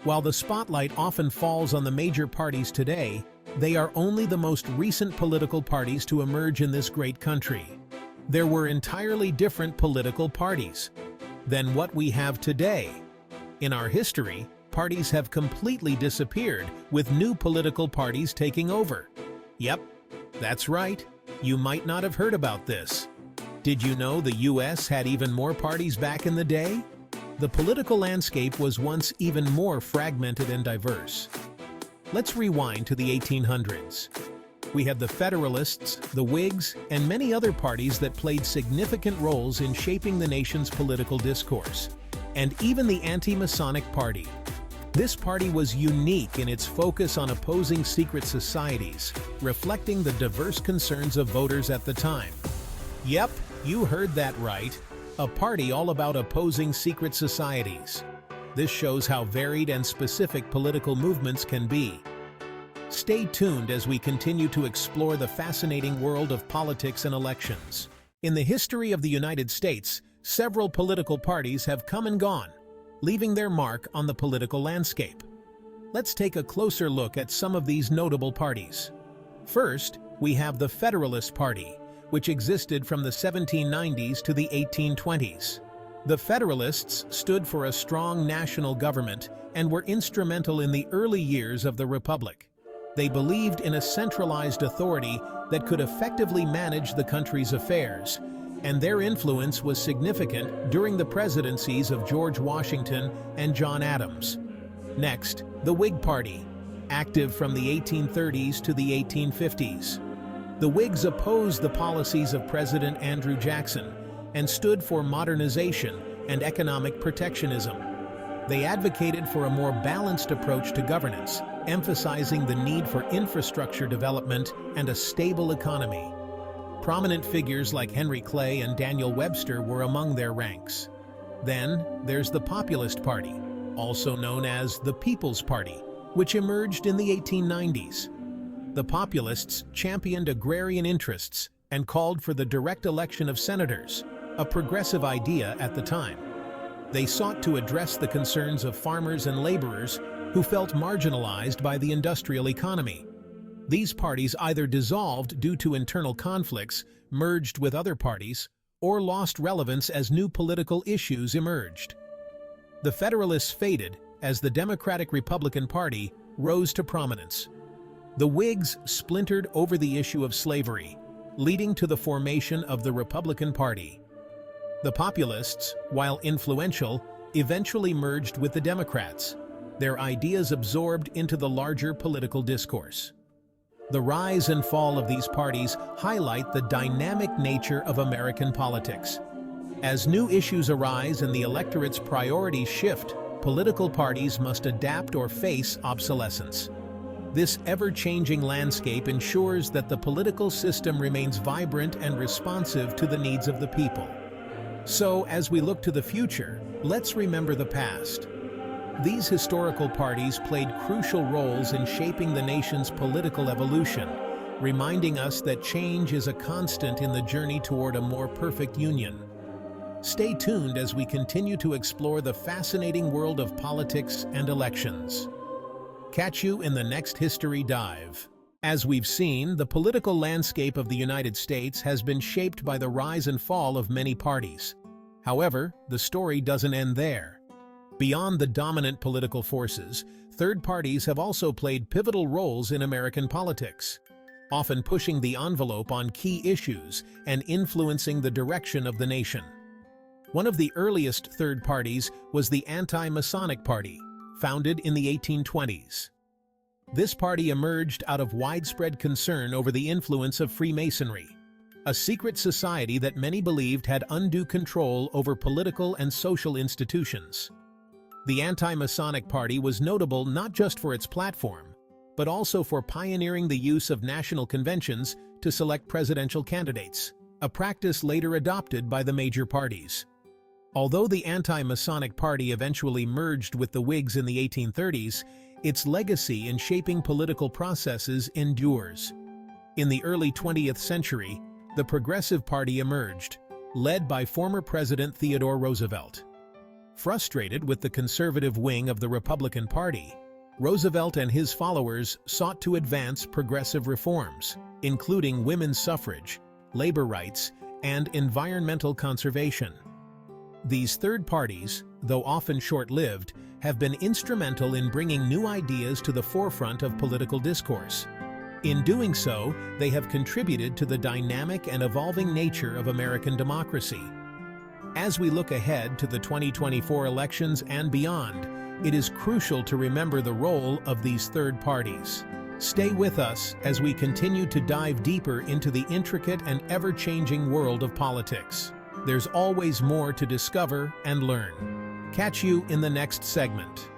While the spotlight often falls on the major parties today, they are only the most recent political parties to emerge in this great country. There were entirely different political parties than what we have today. In our history, parties have completely disappeared, with new political parties taking over. Yep, that's right. You might not have heard about this. Did you know the US had even more parties back in the day? The political landscape was once even more fragmented and diverse. Let's rewind to the 1800s. We had the Federalists, the Whigs, and many other parties that played significant roles in shaping the nation's political discourse. And even the Anti-Masonic Party. This party was unique in its focus on opposing secret societies, reflecting the diverse concerns of voters at the time. Yep, you heard that right. A party all about opposing secret societies. This shows how varied and specific political movements can be. Stay tuned as we continue to explore the fascinating world of politics and elections. In the history of the United States, several political parties have come and gone, leaving their mark on the political landscape. Let's take a closer look at some of these notable parties. First, we have the Federalist Party, which existed from the 1790s to the 1820s. The Federalists stood for a strong national government and were instrumental in the early years of the Republic. They believed in a centralized authority that could effectively manage the country's affairs, and their influence was significant during the presidencies of George Washington and John Adams. Next, the Whig Party, active from the 1830s to the 1850s. The Whigs opposed the policies of President Andrew Jackson and stood for modernization and economic protectionism. They advocated for a more balanced approach to governance, emphasizing the need for infrastructure development and a stable economy. Prominent figures like Henry Clay and Daniel Webster were among their ranks. Then, there's the Populist Party, also known as the People's Party, which emerged in the 1890s. The Populists championed agrarian interests and called for the direct election of senators, a progressive idea at the time. They sought to address the concerns of farmers and laborers who felt marginalized by the industrial economy. These parties either dissolved due to internal conflicts, merged with other parties, or lost relevance as new political issues emerged. The Federalists faded as the Democratic-Republican Party rose to prominence. The Whigs splintered over the issue of slavery, leading to the formation of the Republican Party. The Populists, while influential, eventually merged with the Democrats, their ideas absorbed into the larger political discourse. The rise and fall of these parties highlight the dynamic nature of American politics. As new issues arise and the electorate's priorities shift, political parties must adapt or face obsolescence. This ever-changing landscape ensures that the political system remains vibrant and responsive to the needs of the people. So, as we look to the future, let's remember the past. These historical parties played crucial roles in shaping the nation's political evolution, reminding us that change is a constant in the journey toward a more perfect union. Stay tuned as we continue to explore the fascinating world of politics and elections. Catch you in the next History Dive. As we've seen, the political landscape of the United States has been shaped by the rise and fall of many parties. However, the story doesn't end there. Beyond the dominant political forces, third parties have also played pivotal roles in American politics, often pushing the envelope on key issues and influencing the direction of the nation. One of the earliest third parties was the Anti-Masonic Party, founded in the 1820s. This party emerged out of widespread concern over the influence of Freemasonry, a secret society that many believed had undue control over political and social institutions. The Anti-Masonic Party was notable not just for its platform, but also for pioneering the use of national conventions to select presidential candidates, a practice later adopted by the major parties. Although the Anti-Masonic Party eventually merged with the Whigs in the 1830s, its legacy in shaping political processes endures. In the early 20th century, the Progressive Party emerged, led by former President Theodore Roosevelt. Frustrated with the conservative wing of the Republican Party, Roosevelt and his followers sought to advance progressive reforms, including women's suffrage, labor rights, and environmental conservation. These third parties, though often short-lived, have been instrumental in bringing new ideas to the forefront of political discourse. In doing so, they have contributed to the dynamic and evolving nature of American democracy. As we look ahead to the 2024 elections and beyond, it is crucial to remember the role of these third parties. Stay with us as we continue to dive deeper into the intricate and ever-changing world of politics. There's always more to discover and learn. Catch you in the next segment.